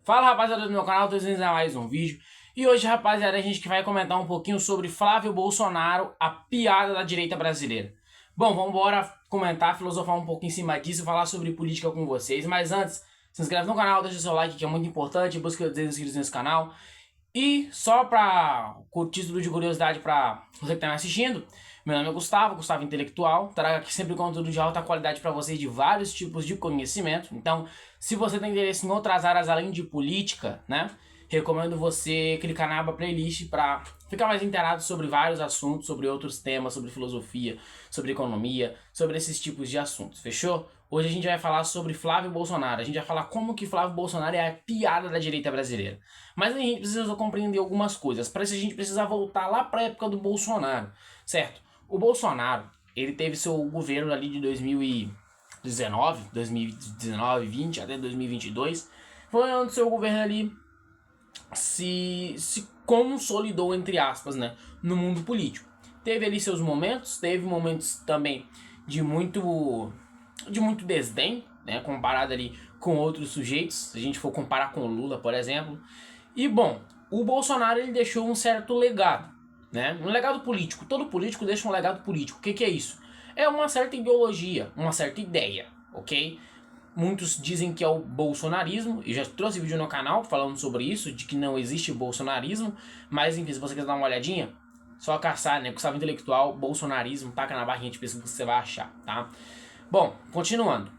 Fala, rapaziada do meu canal, tô trazendo mais um vídeo. E hoje, rapaziada, a gente vai comentar um pouquinho sobre Flávio Bolsonaro, a piada da direita brasileira. Bom, vamos embora comentar, filosofar um pouco em cima disso e falar sobre política com vocês. Mas antes, se inscreve no canal, deixa seu like que é muito importante, busca 200 inscritos nesse canal. E só para o título de curiosidade para você que está me assistindo, meu nome é Gustavo, Gustavo Intelectual, trago aqui sempre conteúdo de alta qualidade para vocês de vários tipos de conhecimento. Então, se você tem interesse em outras áreas além de política, né, recomendo você clicar na aba playlist para ficar mais inteirado sobre vários assuntos, sobre outros temas, sobre filosofia, sobre economia, sobre esses tipos de assuntos, fechou? Hoje a gente vai falar sobre Flávio Bolsonaro, a gente vai falar como que Flávio Bolsonaro é a piada da direita brasileira. Mas a gente precisa compreender algumas coisas, para isso a gente precisa voltar lá para a época do Bolsonaro, certo? O Bolsonaro, ele teve seu governo ali de 2019, 2020 até 2022, foi onde seu governo ali se consolidou, entre aspas, né, no mundo político. Teve ali seus momentos, teve momentos também de muito desdém, né, comparado ali com outros sujeitos, se a gente for comparar com o Lula, por exemplo. E bom, o Bolsonaro ele deixou um certo legado, né, um legado político. Todo político deixa um legado político. O que é isso? É uma certa ideologia, uma certa ideia, ok? Muitos dizem que é o bolsonarismo, e já trouxe vídeo no canal falando sobre isso, de que não existe bolsonarismo, mas enfim, se você quiser dar uma olhadinha, só caçar, né, Gustavo Intelectual, bolsonarismo, taca na barrinha de pesquisa que você vai achar, tá? Bom, continuando.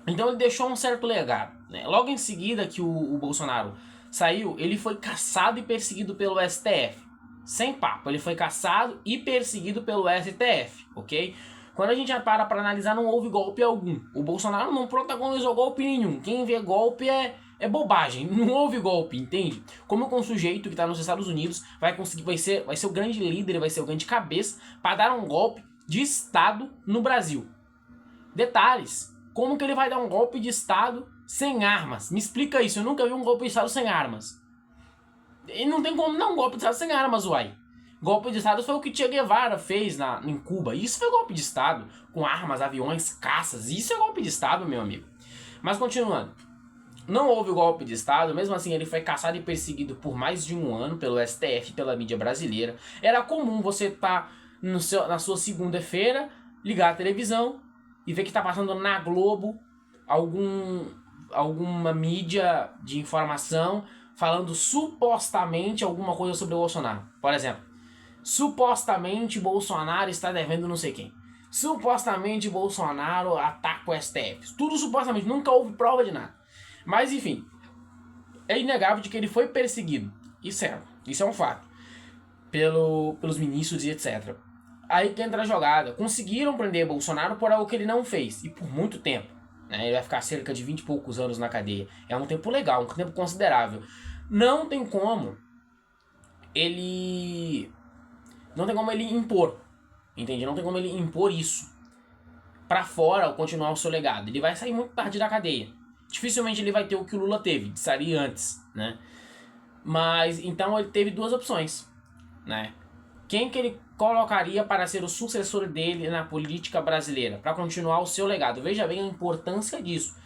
Então ele deixou um certo legado, né? Logo em seguida que o Bolsonaro saiu, ele foi caçado e perseguido pelo STF. Sem papo, ele foi caçado e perseguido pelo STF, ok? Quando a gente para analisar, não houve golpe algum. O Bolsonaro não protagonizou golpe nenhum. Quem vê golpe é bobagem. Não houve golpe, entende? Como que um sujeito que está nos Estados Unidos vai ser o grande líder, vai ser o grande cabeça para dar um golpe de Estado no Brasil? Detalhes. Como que ele vai dar um golpe de Estado sem armas? Me explica isso. Eu nunca vi um golpe de Estado sem armas. E não tem como dar um golpe de Estado sem armas, uai. Golpe de Estado foi o que Che Guevara fez em Cuba. Isso foi golpe de Estado. Com armas, aviões, caças. Isso é golpe de Estado, meu amigo. Mas continuando. Não houve golpe de Estado. Mesmo assim, ele foi caçado e perseguido por mais de um ano pelo STF, pela mídia brasileira. Era comum você estar na sua segunda-feira, ligar a televisão e ver que está passando na Globo alguma mídia de informação falando supostamente alguma coisa sobre o Bolsonaro. Por exemplo, supostamente Bolsonaro está devendo não sei quem. Supostamente Bolsonaro ataca o STF. Tudo supostamente, nunca houve prova de nada. Mas enfim, é inegável de que ele foi perseguido. Isso é um fato. Pelos ministros e etc. Aí que entra a jogada. Conseguiram prender Bolsonaro por algo que ele não fez. E por muito tempo. Né? Ele vai ficar cerca de 20 e poucos anos na cadeia. É um tempo legal, um tempo considerável. Não tem como ele impor, entende? Não tem como ele impor isso pra fora ao continuar o seu legado. Ele vai sair muito tarde da cadeia. Dificilmente ele vai ter o que o Lula teve, de sair antes, né? Mas então ele teve duas opções, né? Quem que ele colocaria para ser o sucessor dele na política brasileira, para continuar o seu legado? Veja bem a importância disso.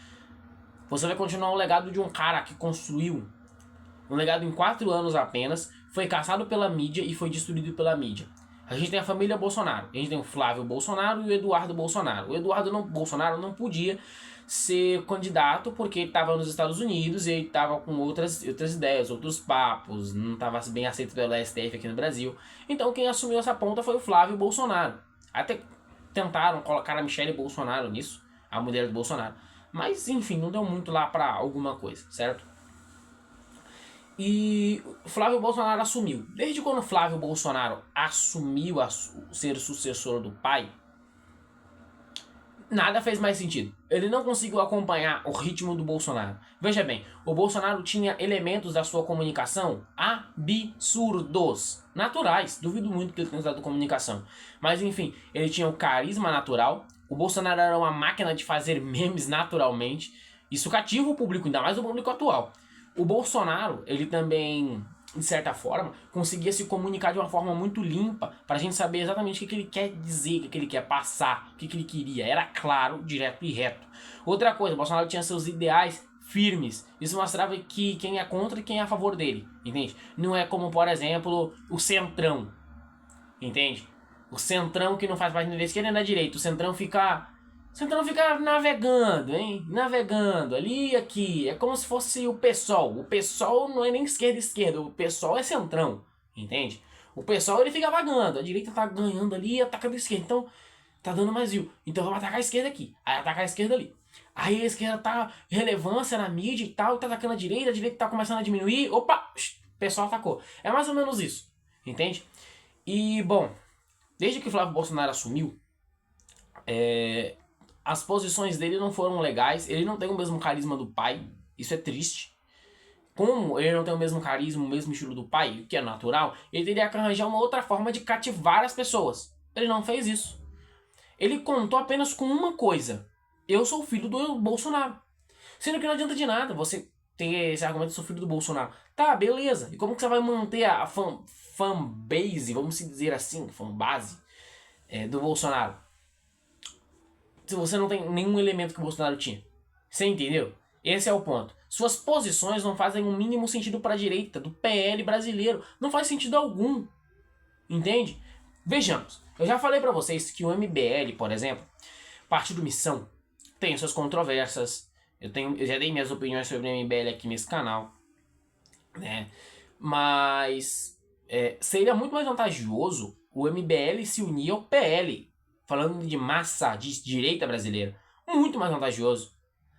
Você vai continuar o legado de um cara que construiu um legado em 4 anos apenas, foi caçado pela mídia e foi destruído pela mídia. A gente tem a família Bolsonaro, a gente tem o Flávio Bolsonaro e o Eduardo Bolsonaro. O Eduardo Bolsonaro não podia ser candidato porque ele estava nos Estados Unidos e ele estava com outras ideias, outros papos, não estava bem aceito pelo STF aqui no Brasil. Então quem assumiu essa ponta foi o Flávio Bolsonaro. Até tentaram colocar a Michelle Bolsonaro nisso, a mulher do Bolsonaro. Mas enfim, não deu muito lá pra alguma coisa, certo? E Flávio Bolsonaro assumiu. Desde quando Flávio Bolsonaro assumiu ser o sucessor do pai, nada fez mais sentido. Ele não conseguiu acompanhar o ritmo do Bolsonaro. Veja bem, o Bolsonaro tinha elementos da sua comunicação absurdos, naturais. Duvido muito que ele tenha usado comunicação. Mas enfim, ele tinha o carisma natural. O Bolsonaro era uma máquina de fazer memes naturalmente. Isso cativa o público, ainda mais o público atual. O Bolsonaro, ele também, de certa forma, conseguia se comunicar de uma forma muito limpa pra gente saber exatamente o que ele quer dizer, o que ele quer passar, o que ele queria. Era claro, direto e reto. Outra coisa, o Bolsonaro tinha seus ideais firmes. Isso mostrava que quem é contra e quem é a favor dele, entende? Não é como, por exemplo, o Centrão, entende? O Centrão que não faz parte nem da esquerda nem da direita. O Centrão fica navegando, hein? Navegando ali e aqui. É como se fosse o PSOL. O PSOL não é nem esquerda. O PSOL é Centrão, entende? O PSOL ele fica vagando. A direita tá ganhando ali e atacando a esquerda. Então, tá dando mais view. Então vamos atacar a esquerda aqui. Aí atacar a esquerda ali. Aí a esquerda tá relevância na mídia e tal. Tá atacando a direita tá começando a diminuir. Opa! O pessoal atacou. É mais ou menos isso, entende? E, bom, desde que o Flávio Bolsonaro assumiu, as posições dele não foram legais. Ele não tem o mesmo carisma do pai. Isso é triste. Como ele não tem o mesmo carisma, o mesmo estilo do pai, o que é natural, ele teria que arranjar uma outra forma de cativar as pessoas. Ele não fez isso. Ele contou apenas com uma coisa. Eu sou filho do Bolsonaro. Sendo que não adianta de nada você ter esse argumento de sou filho do Bolsonaro. Tá, beleza. E como que você vai manter a fanbase, vamos dizer assim, fanbase do Bolsonaro? Se você não tem nenhum elemento que o Bolsonaro tinha. Você entendeu? Esse é o ponto. Suas posições não fazem o mínimo sentido para a direita, do PL brasileiro. Não faz sentido algum. Entende? Vejamos. Eu já falei para vocês que o MBL, por exemplo, Partido Missão, tem suas controvérsias. Eu já dei minhas opiniões sobre o MBL aqui nesse canal, né? Mas seria muito mais vantajoso o MBL se unir ao PL, falando de massa de direita brasileira. Muito mais vantajoso.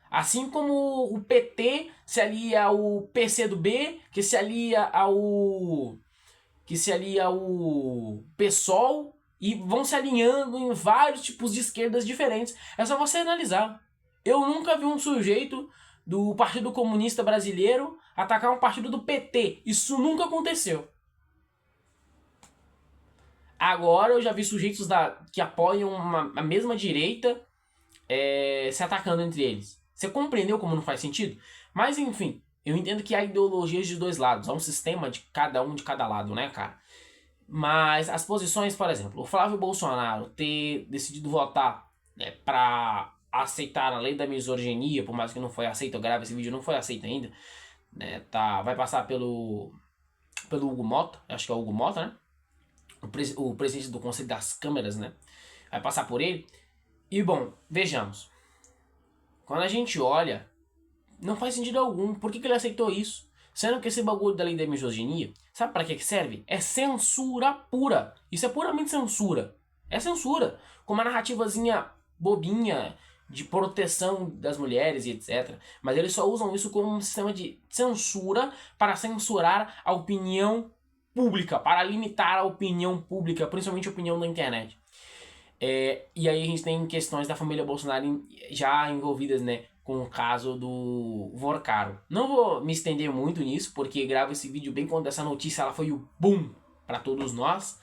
Assim como o PT se alia ao PCdoB, que se alia ao PSOL, e vão se alinhando em vários tipos de esquerdas diferentes. É só você analisar. Eu nunca vi um sujeito do Partido Comunista Brasileiro atacar um partido do PT. Isso nunca aconteceu. Agora eu já vi sujeitos que apoiam a mesma direita se atacando entre eles. Você compreendeu como não faz sentido? Mas enfim, eu entendo que há ideologias de dois lados. Há um sistema de cada lado, né, cara? Mas as posições, por exemplo, o Flávio Bolsonaro ter decidido votar para aceitar a lei da misoginia, por mais que não foi aceito, eu gravo esse vídeo, não foi aceito ainda, né? Vai passar pelo Hugo Mota, acho que é o Hugo Mota, né? O presidente do Conselho das Câmeras, né? Vai passar por ele. E bom, vejamos. Quando a gente olha, não faz sentido algum. Por que ele aceitou isso? Sendo que esse bagulho da lei da misoginia, sabe pra que serve? É censura pura. Isso é puramente censura. É censura. Com uma narrativazinha bobinha de proteção das mulheres e etc. Mas eles só usam isso como um sistema de censura para censurar a opinião pública, para limitar a opinião pública, principalmente a opinião da internet. E aí a gente tem questões da família Bolsonaro já envolvidas, né, com o caso do Vorcaro. Não vou me estender muito nisso, porque gravo esse vídeo bem quando essa notícia ela foi o boom para todos nós.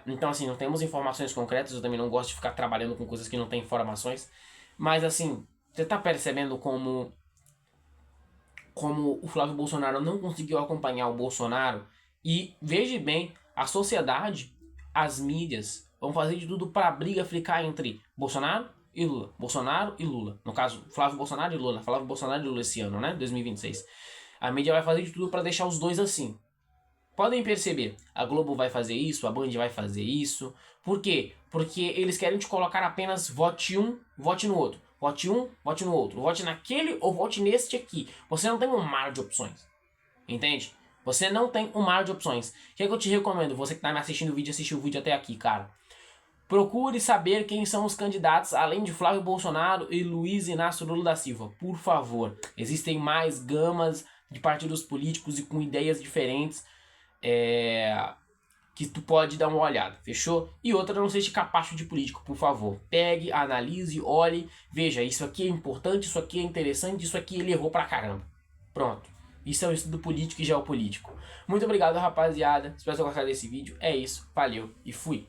Então assim, não temos informações concretas, eu também não gosto de ficar trabalhando com coisas que não tem informações. Mas assim, você tá percebendo como o Flávio Bolsonaro não conseguiu acompanhar o Bolsonaro? E veja bem, a sociedade, as mídias, vão fazer de tudo para a briga ficar entre Bolsonaro e Lula. Bolsonaro e Lula. No caso, Flávio Bolsonaro e Lula. Flávio Bolsonaro e Lula esse ano, né? 2026. A mídia vai fazer de tudo para deixar os dois assim. Podem perceber, a Globo vai fazer isso, a Band vai fazer isso. Por quê? Porque eles querem te colocar apenas vote um, vote no outro. Vote um, vote no outro. Vote naquele ou vote neste aqui. Você não tem um mar de opções. Entende? Você não tem um mar de opções. O que é que eu te recomendo? Você que tá me assistindo o vídeo, assistiu o vídeo até aqui, cara. Procure saber quem são os candidatos, além de Flávio Bolsonaro e Luiz Inácio Lula da Silva. Por favor. Existem mais gamas de partidos políticos e com ideias diferentes que tu pode dar uma olhada, fechou? E outra, não seja capacho de político, por favor. Pegue, analise, olhe, veja, isso aqui é importante, isso aqui é interessante, isso aqui ele errou pra caramba. Pronto. Isso é o estudo político e geopolítico. Muito obrigado, rapaziada. Espero que vocês tenham gostado desse vídeo. É isso, valeu e fui.